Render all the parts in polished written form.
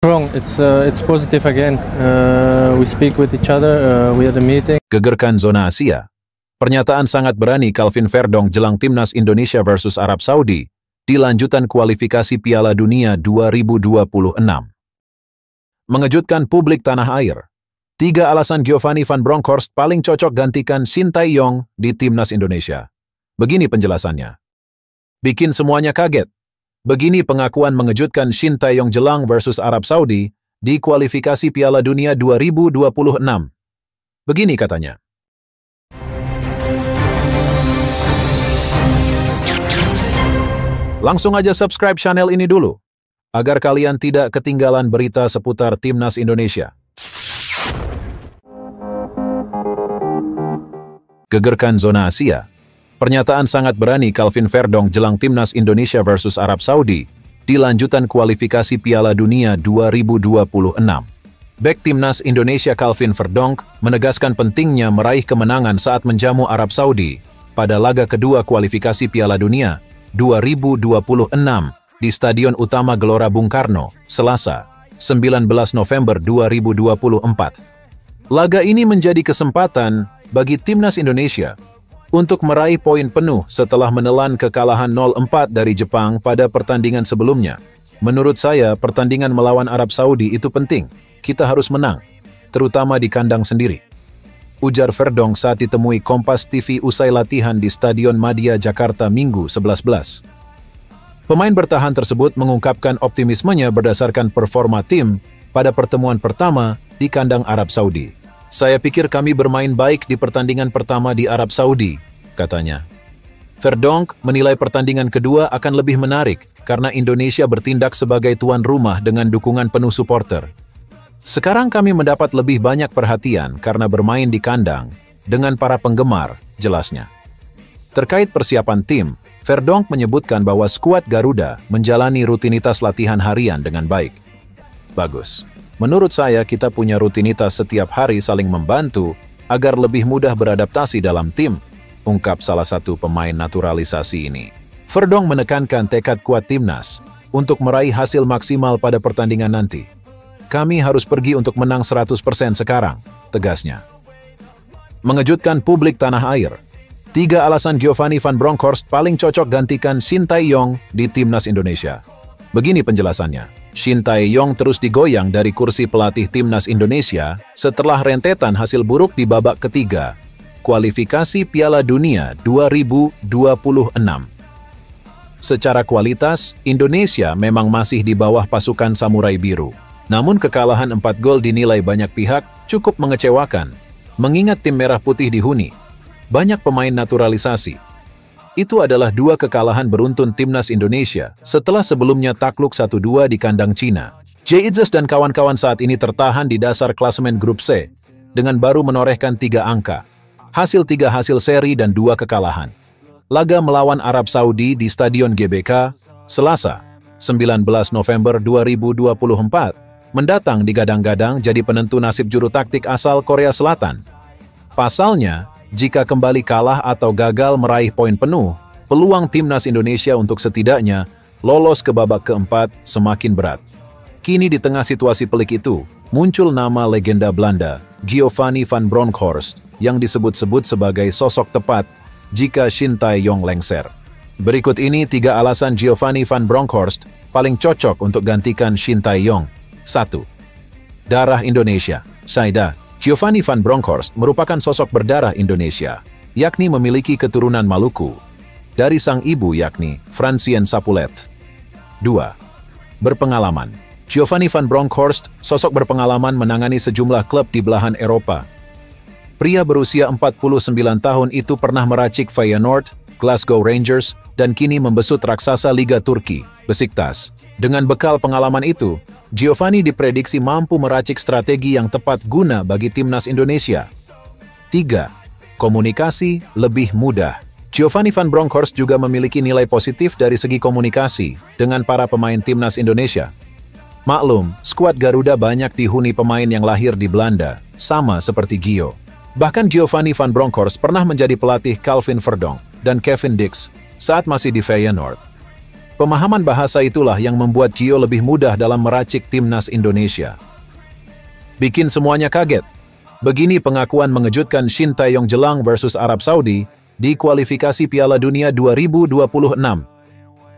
Wrong. It's positive again. We speak with each other. We had a meeting. Gegerkan zona Asia. Pernyataan sangat berani Calvin Verdonk jelang timnas Indonesia versus Arab Saudi di lanjutan kualifikasi Piala Dunia 2026. Mengejutkan publik tanah air. 3 alasan Giovanni van Bronckhorst paling cocok gantikan Shin Tae-yong di timnas Indonesia. Begini penjelasannya. Bikin semuanya kaget. Begini pengakuan mengejutkan Shin Tae-yong jelang versus Arab Saudi di kualifikasi Piala Dunia 2026. Begini katanya. Langsung aja subscribe channel ini dulu, agar kalian tidak ketinggalan berita seputar timnas Indonesia. Gegerkan zona Asia. Pernyataan sangat berani Calvin Verdonk jelang timnas Indonesia versus Arab Saudi di lanjutan kualifikasi Piala Dunia 2026. Bek timnas Indonesia Calvin Verdonk menegaskan pentingnya meraih kemenangan saat menjamu Arab Saudi pada laga kedua kualifikasi Piala Dunia 2026 di Stadion Utama Gelora Bung Karno, Selasa, 19 November 2024. Laga ini menjadi kesempatan bagi timnas Indonesia untuk meraih poin penuh setelah menelan kekalahan 0-4 dari Jepang pada pertandingan sebelumnya. Menurut saya, pertandingan melawan Arab Saudi itu penting. Kita harus menang, terutama di kandang sendiri. Ujar Verdonk saat ditemui Kompas TV usai latihan di Stadion Madia Jakarta Minggu 11. Pemain bertahan tersebut mengungkapkan optimismenya berdasarkan performa tim pada pertemuan pertama di kandang Arab Saudi. Saya pikir kami bermain baik di pertandingan pertama di Arab Saudi, katanya. Verdonk menilai pertandingan kedua akan lebih menarik karena Indonesia bertindak sebagai tuan rumah dengan dukungan penuh supporter. Sekarang kami mendapat lebih banyak perhatian karena bermain di kandang dengan para penggemar, jelasnya. Terkait persiapan tim, Verdonk menyebutkan bahwa skuad Garuda menjalani rutinitas latihan harian dengan baik. Bagus. Menurut saya, kita punya rutinitas setiap hari saling membantu agar lebih mudah beradaptasi dalam tim, ungkap salah satu pemain naturalisasi ini. Verdonk menekankan tekad kuat timnas untuk meraih hasil maksimal pada pertandingan nanti. Kami harus pergi untuk menang 100% sekarang, tegasnya. Mengejutkan publik tanah air. 3 alasan Giovanni van Bronckhorst paling cocok gantikan Shin Tae-yong di timnas Indonesia. Begini penjelasannya. Shin Tae-yong terus digoyang dari kursi pelatih timnas Indonesia setelah rentetan hasil buruk di babak ketiga kualifikasi Piala Dunia 2026. Secara kualitas, Indonesia memang masih di bawah pasukan Samurai Biru. Namun kekalahan 4 gol dinilai banyak pihak cukup mengecewakan, mengingat tim Merah Putih dihuni banyak pemain naturalisasi. Itu adalah 2 kekalahan beruntun timnas Indonesia setelah sebelumnya takluk 1-2 di kandang Cina. Jaitzes dan kawan-kawan saat ini tertahan di dasar klasemen grup C dengan baru menorehkan 3 angka. Hasil 3 hasil seri dan 2 kekalahan. Laga melawan Arab Saudi di Stadion GBK, Selasa, 19 November 2024, mendatang digadang-gadang jadi penentu nasib juru taktik asal Korea Selatan. Pasalnya, jika kembali kalah atau gagal meraih poin penuh, peluang timnas Indonesia untuk setidaknya lolos ke babak keempat semakin berat. Kini di tengah situasi pelik itu, muncul nama legenda Belanda, Giovanni van Bronckhorst, yang disebut-sebut sebagai sosok tepat jika Shin Tae-yong lengser. Berikut ini 3 alasan Giovanni van Bronckhorst paling cocok untuk gantikan Shin Tae-yong. 1. Darah Indonesia. Saida. Giovanni van Bronckhorst merupakan sosok berdarah Indonesia, yakni memiliki keturunan Maluku, dari sang ibu yakni Francien Sapulet. 2. Berpengalaman. Giovanni van Bronckhorst, sosok berpengalaman menangani sejumlah klub di belahan Eropa. Pria berusia 49 tahun itu pernah meracik Feyenoord, Glasgow Rangers, dan kini membesut raksasa Liga Turki, Besiktas. Dengan bekal pengalaman itu, Giovanni diprediksi mampu meracik strategi yang tepat guna bagi timnas Indonesia. 3. Komunikasi lebih mudah. Giovanni van Bronckhorst juga memiliki nilai positif dari segi komunikasi dengan para pemain timnas Indonesia. Maklum, skuad Garuda banyak dihuni pemain yang lahir di Belanda, sama seperti Gio. Bahkan Giovanni van Bronckhorst pernah menjadi pelatih Calvin Verdonk dan Kevin Dix saat masih di Feyenoord. Pemahaman bahasa itulah yang membuat Gio lebih mudah dalam meracik timnas Indonesia. Bikin semuanya kaget. Begini pengakuan mengejutkan Shin Tae-yong jelang versus Arab Saudi di kualifikasi Piala Dunia 2026.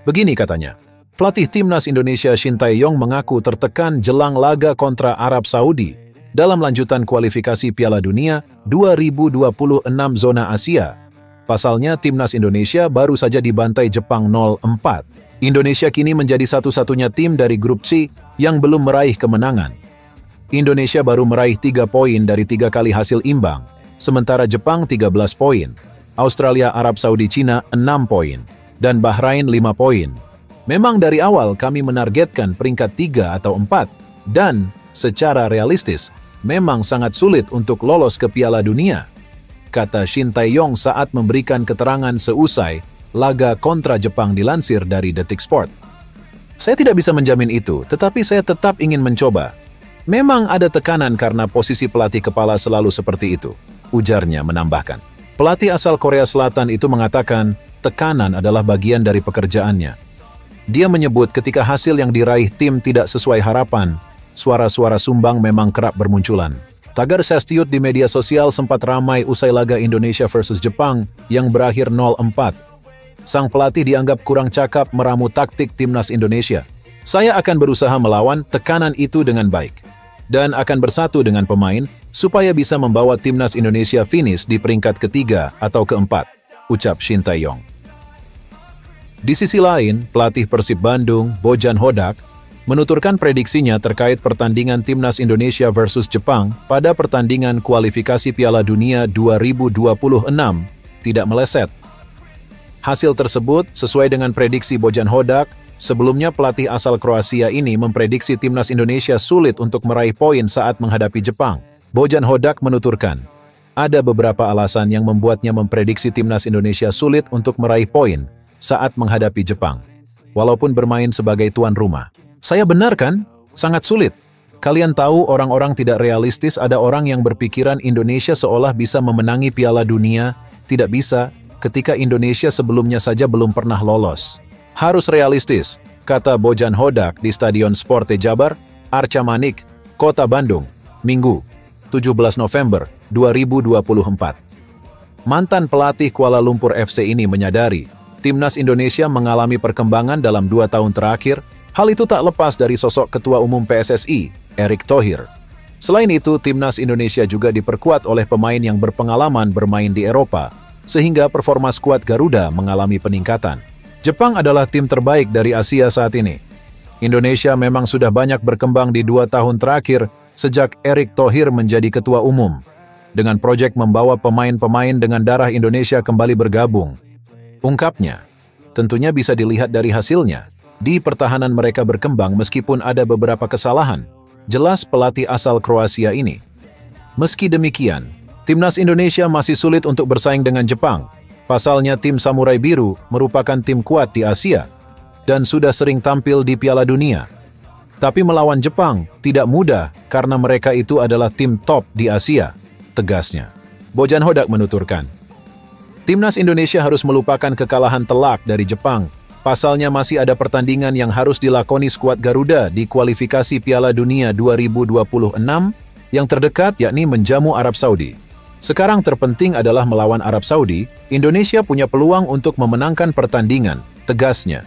Begini katanya, pelatih timnas Indonesia Shin Tae-yong mengaku tertekan jelang laga kontra Arab Saudi dalam lanjutan kualifikasi Piala Dunia 2026 zona Asia. Pasalnya, timnas Indonesia baru saja dibantai Jepang 0-4. Indonesia kini menjadi satu-satunya tim dari grup C yang belum meraih kemenangan. Indonesia baru meraih 3 poin dari 3 kali hasil imbang, sementara Jepang 13 poin, Australia, Arab Saudi, Cina 6 poin, dan Bahrain 5 poin. Memang dari awal kami menargetkan peringkat 3 atau 4, dan secara realistis, memang sangat sulit untuk lolos ke Piala Dunia, kata Shin Tae-yong saat memberikan keterangan seusai laga kontra Jepang dilansir dari Detik Sport. Saya tidak bisa menjamin itu, tetapi saya tetap ingin mencoba. Memang ada tekanan karena posisi pelatih kepala selalu seperti itu, ujarnya menambahkan. Pelatih asal Korea Selatan itu mengatakan tekanan adalah bagian dari pekerjaannya. Dia menyebut ketika hasil yang diraih tim tidak sesuai harapan, suara-suara sumbang memang kerap bermunculan. Tagar Sestiut di media sosial sempat ramai usai laga Indonesia versus Jepang yang berakhir 0-4. Sang pelatih dianggap kurang cakap meramu taktik timnas Indonesia. Saya akan berusaha melawan tekanan itu dengan baik dan akan bersatu dengan pemain supaya bisa membawa timnas Indonesia finish di peringkat ketiga atau keempat, ucap Shin Tae-yong. Di sisi lain, pelatih Persib Bandung, Bojan Hodak, menuturkan prediksinya terkait pertandingan timnas Indonesia versus Jepang pada pertandingan kualifikasi Piala Dunia 2026 tidak meleset. Hasil tersebut sesuai dengan prediksi Bojan Hodak. Sebelumnya pelatih asal Kroasia ini memprediksi timnas Indonesia sulit untuk meraih poin saat menghadapi Jepang. Bojan Hodak menuturkan, ada beberapa alasan yang membuatnya memprediksi timnas Indonesia sulit untuk meraih poin saat menghadapi Jepang, walaupun bermain sebagai tuan rumah. Saya benar kan? Sangat sulit. Kalian tahu orang-orang tidak realistis, ada orang yang berpikiran Indonesia seolah bisa memenangi Piala Dunia. Tidak bisa, ketika Indonesia sebelumnya saja belum pernah lolos. Harus realistis, kata Bojan Hodak di Stadion Sporte Jabar, Arca Manik, Kota Bandung, Minggu, 17 November 2024. Mantan pelatih Kuala Lumpur FC ini menyadari, timnas Indonesia mengalami perkembangan dalam 2 tahun terakhir. Hal itu tak lepas dari sosok Ketua Umum PSSI, Erick Thohir. Selain itu, timnas Indonesia juga diperkuat oleh pemain yang berpengalaman bermain di Eropa, sehingga performa skuad Garuda mengalami peningkatan. Jepang adalah tim terbaik dari Asia saat ini. Indonesia memang sudah banyak berkembang di 2 tahun terakhir sejak Erick Thohir menjadi ketua umum, dengan proyek membawa pemain-pemain dengan darah Indonesia kembali bergabung. Ungkapnya, tentunya bisa dilihat dari hasilnya. Di pertahanan mereka berkembang meskipun ada beberapa kesalahan, jelas pelatih asal Kroasia ini. Meski demikian, timnas Indonesia masih sulit untuk bersaing dengan Jepang. Pasalnya tim Samurai Biru merupakan tim kuat di Asia dan sudah sering tampil di Piala Dunia. Tapi melawan Jepang tidak mudah karena mereka itu adalah tim top di Asia, tegasnya. Bojan Hodak menuturkan, timnas Indonesia harus melupakan kekalahan telak dari Jepang. Pasalnya masih ada pertandingan yang harus dilakoni skuad Garuda di kualifikasi Piala Dunia 2026 yang terdekat yakni menjamu Arab Saudi. Sekarang terpenting adalah melawan Arab Saudi. Indonesia punya peluang untuk memenangkan pertandingan, tegasnya.